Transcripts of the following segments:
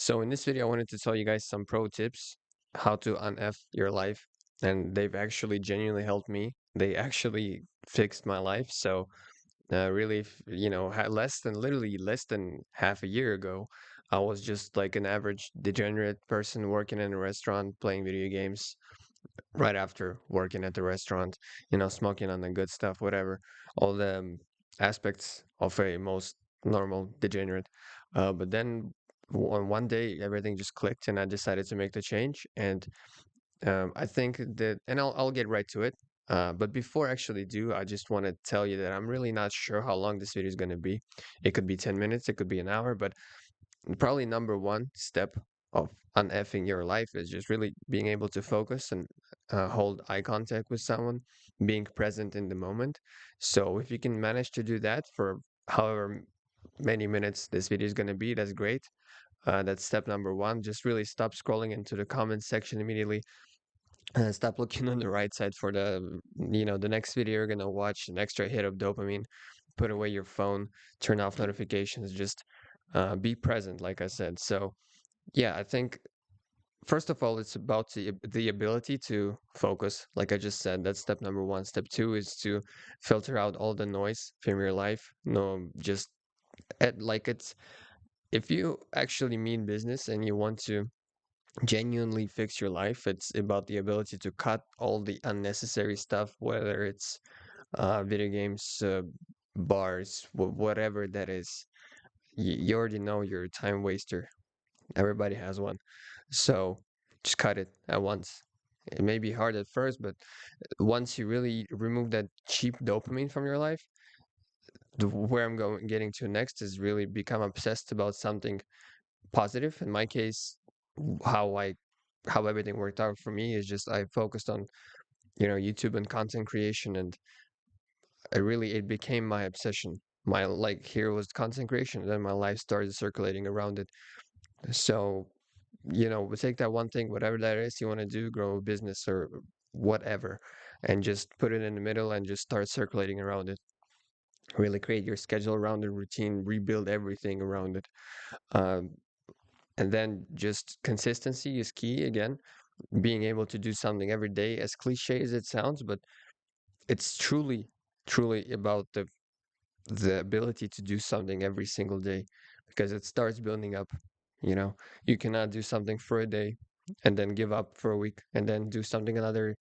So in this video, I wanted to tell you guys some pro tips how to unf your life, and they've actually genuinely helped me. They actually fixed my life. So really, literally less than half a year ago, I was just like an average degenerate person working in a restaurant, playing video games, right after working at the restaurant, smoking on the good stuff, whatever, all the aspects of a most normal degenerate. But then on one day, everything just clicked, and I decided to make the change. And I think that, and I'll get right to it. But before I actually do, I just want to tell you that I'm really not sure how long this video is going to be. It could be 10 minutes, it could be an hour, but probably number one step of uneffing your life is just really being able to focus and hold eye contact with someone, being present in the moment. So if you can manage to do that for however many minutes this video is going to be, that's great. That's step number one. Just really stop scrolling into the comments section immediately. Stop looking on the right side for the next video you're gonna watch, an extra hit of dopamine. Put away your phone, turn off notifications, just be present, like I said. So yeah, I think first of all, it's about the ability to focus. Like I just said, that's step number one. Step two is to filter out all the noise from your life. No, just like it's if you actually mean business and you want to genuinely fix your life, it's about the ability to cut all the unnecessary stuff, whether it's video games, bars, whatever that is. You already know you're a time waster. Everybody has one. So just cut it at once. It may be hard at first, but once you really remove that cheap dopamine from your life, where I'm going getting to next is really become obsessed about something positive. In my case, how I how everything worked out for me is just I focused on YouTube and content creation, and it became my obsession. My like here was content creation, then my life started circulating around it. So we take that one thing, whatever that is you want to do, grow a business or whatever, and just put it in the middle and just start circulating around it. Really create your schedule around the routine, rebuild everything around it. Um, and then just consistency is key again, being able to do something every day, as cliche as it sounds, but it's truly about the ability to do something every single day, because it starts building up. You cannot do something for a day and then give up for a week and then do something another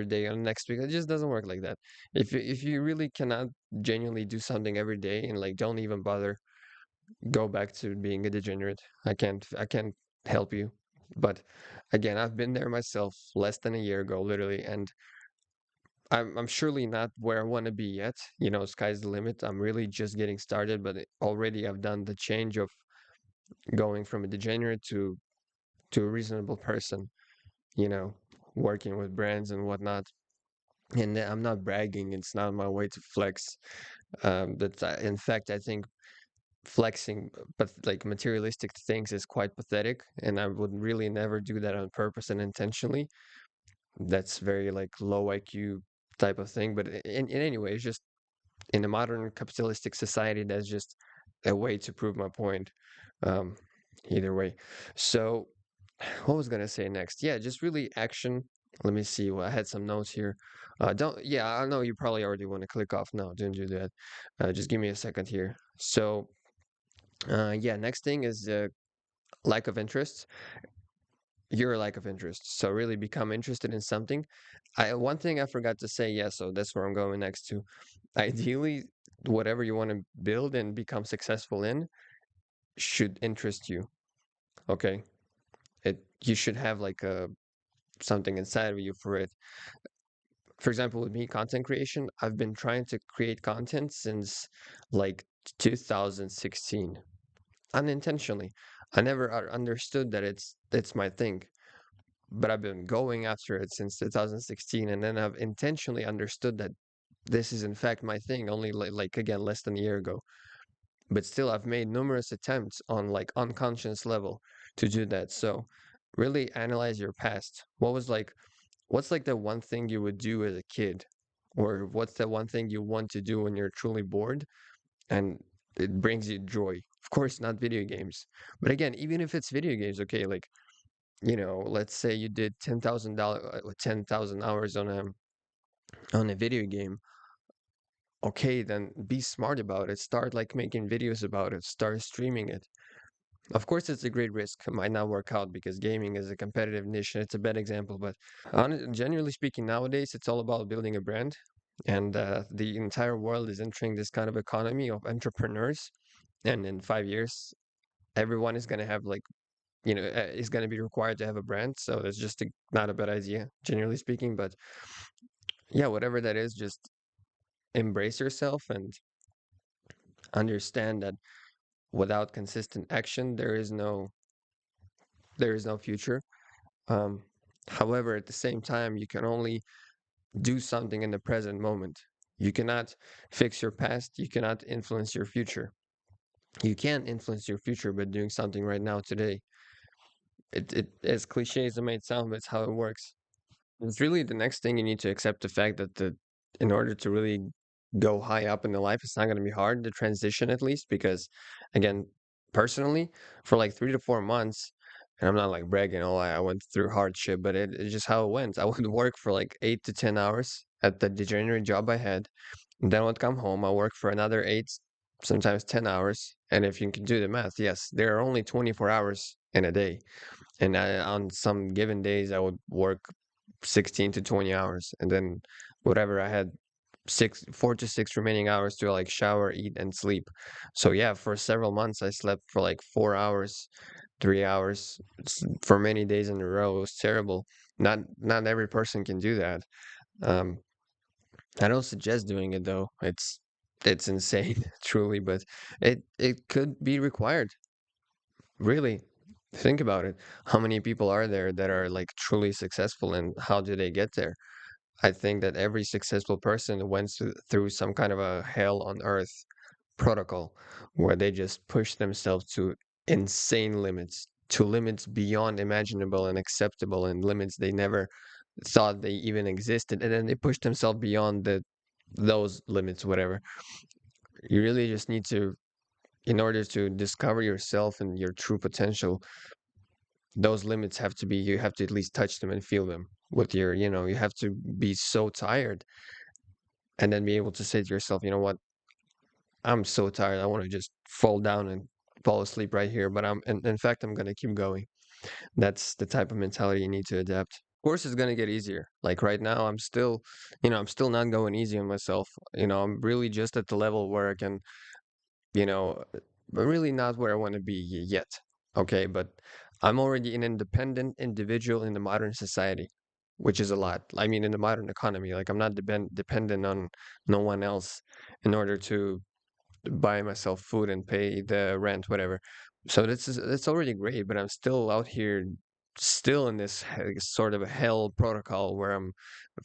day on next week. It just doesn't work like that. If you really cannot genuinely do something every day, and like don't even bother, go back to being a degenerate. I can't help you. But again, I've been there myself less than a year ago, literally, and I'm surely not where I want to be yet. Sky's the limit. I'm really just getting started, but already I've done the change of going from a degenerate to a reasonable person, you know, working with brands and whatnot. And I'm not bragging. It's not my way to flex. In fact, I think flexing, but like materialistic things is quite pathetic, and I would really never do that on purpose and intentionally. That's very like low IQ type of thing. But in any way, it's just in a modern capitalistic society, that's just a way to prove my point. Um, Either way. So, what was gonna say next? Yeah, just really action. Let me see. Well, I had some notes here. Don't. Yeah, I know you probably already want to click off. No, don't do that. Just give me a second here. So, yeah, next thing is lack of interest. Your lack of interest. So really become interested in something. One thing I forgot to say. Yeah, so that's where I'm going next to. Ideally, whatever you want to build and become successful in should interest you. Okay, you should have like a something inside of you for it. For example, with me, content creation, I've been trying to create content since like 2016, unintentionally. I never understood that it's my thing, but I've been going after it since 2016, and then I've intentionally understood that this is in fact my thing only like again less than a year ago. But still, I've made numerous attempts on like unconscious level to do that. So really analyze your past. What's like the one thing you would do as a kid? Or what's the one thing you want to do when you're truly bored and it brings you joy? Of course, not video games. But again, even if it's video games, okay, like, let's say you did $10,000, 10,000 hours on a video game. Okay, then be smart about it. Start like making videos about it. Start streaming it. Of course, it's a great risk. It might not work out because gaming is a competitive niche. It's a bad example, but generally speaking, nowadays it's all about building a brand, and the entire world is entering this kind of economy of entrepreneurs. And in 5 years, everyone is going to have like is going to be required to have a brand. So that's just not a bad idea, generally speaking. But yeah, whatever that is, just embrace yourself and understand that without consistent action, there is no future. Um, However, at the same time, you can only do something in the present moment. You cannot fix your past. You cannot influence your future. You can influence your future by doing something right now, today. It as cliche as it may sound, but it's how it works. It's really the next thing you need to accept the fact that in order to really go high up in the life, it's not going to be hard to transition at least because, again, personally, for like 3 to 4 months, and I'm not like bragging, oh, I went through hardship, but it's just how it went. I would work for like 8 to 10 hours at the degenerate job I had. And then I would come home, I work for another 8, sometimes 10 hours. And if you can do the math, yes, there are only 24 hours in a day. And on some given days, I would work 16 to 20 hours. And then whatever I had 4 to 6 remaining hours to like shower, eat, and sleep. So yeah, for several months, I slept for like 4 hours, 3 hours for many days in a row. It was terrible. Not every person can do that. Um, I don't suggest doing it though. It's insane, truly, but it could be required. Really, think about it. How many people are there that are like truly successful, and how do they get there? I think that every successful person went through some kind of a hell on earth protocol where they just push themselves to insane limits, to limits beyond imaginable and acceptable, and limits they never thought they even existed. And then they push themselves beyond those limits, whatever. You really just need to, in order to discover yourself and your true potential, those limits have to be, you have to at least touch them and feel them with you have to be so tired and then be able to say to yourself, you know what, I'm so tired. I want to just fall down and fall asleep right here. But in fact, I'm going to keep going. That's the type of mentality you need to adapt. Of course, it's going to get easier. Like right now, I'm still not going easy on myself. I'm really just at the level where I can, you know, but really not where I want to be yet. Okay. But I'm already an independent individual in the modern society, which is a lot. I mean, in the modern economy, like I'm not dependent on no one else in order to buy myself food and pay the rent, whatever. So that's already great, but I'm still out here, still in this sort of a hell protocol where I'm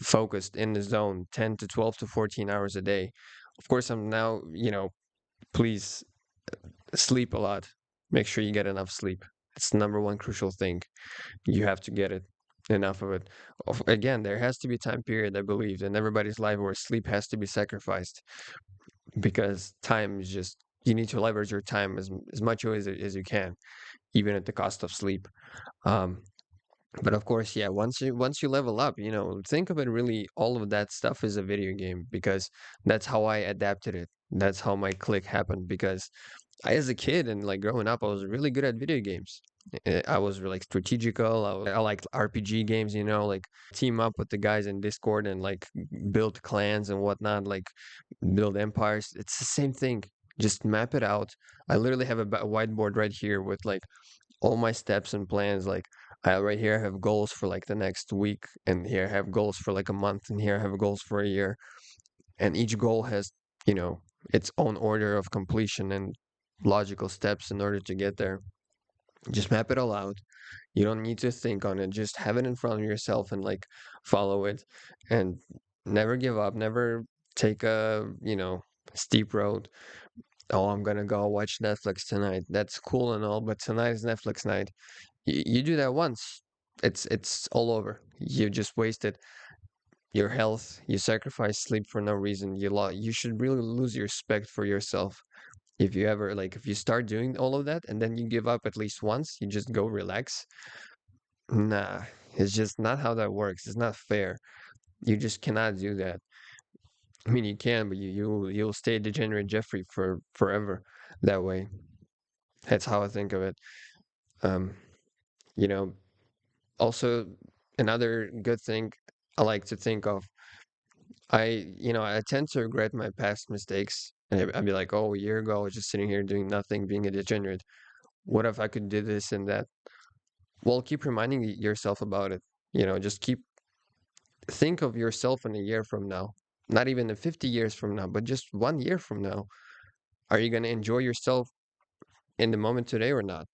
focused in the zone 10 to 12 to 14 hours a day. Of course, I'm now, please sleep a lot. Make sure you get enough sleep. It's the number one crucial thing. You have to get it. Enough of it. Again, there has to be a time period, I believe, in everybody's life where sleep has to be sacrificed because time is just, you need to leverage your time as much as you can, even at the cost of sleep. Um, but of course, yeah, once you level up, think of it really, all of that stuff is a video game because that's how I adapted it. That's how my click happened because as a kid and like growing up, I was really good at video games. I was like strategical. I liked RPG games, like team up with the guys in Discord and like build clans and whatnot, like build empires. It's the same thing. Just map it out. I literally have a whiteboard right here with like all my steps and plans. Like right here, I have goals for like the next week, and here I have goals for like a month, and here I have goals for a year. And each goal has, you know, its own order of completion and logical steps in order to get there. Just map it all out. You don't need to think on it. Just have it in front of yourself and like follow it and never give up. Never take a, steep road. Oh, I'm gonna go watch Netflix tonight. That's cool and all, but tonight is Netflix night. You do that once, it's all over. You just wasted your health. You sacrifice sleep for no reason. You should really lose your respect for yourself If you ever like, if you start doing all of that and then you give up at least once, you just go relax. Nah, it's just not how that works. It's not fair. You just cannot do that. I mean, you can, but you'll stay degenerate Jeffrey for forever that way. That's how I think of it. Um, you know, also another good thing I like to think of, I tend to regret my past mistakes. And I'd be like, oh, a year ago, I was just sitting here doing nothing, being a degenerate. What if I could do this and that? Well, keep reminding yourself about it. Just think of yourself in a year from now, not even in 50 years from now, but just 1 year from now. Are you going to enjoy yourself in the moment today or not?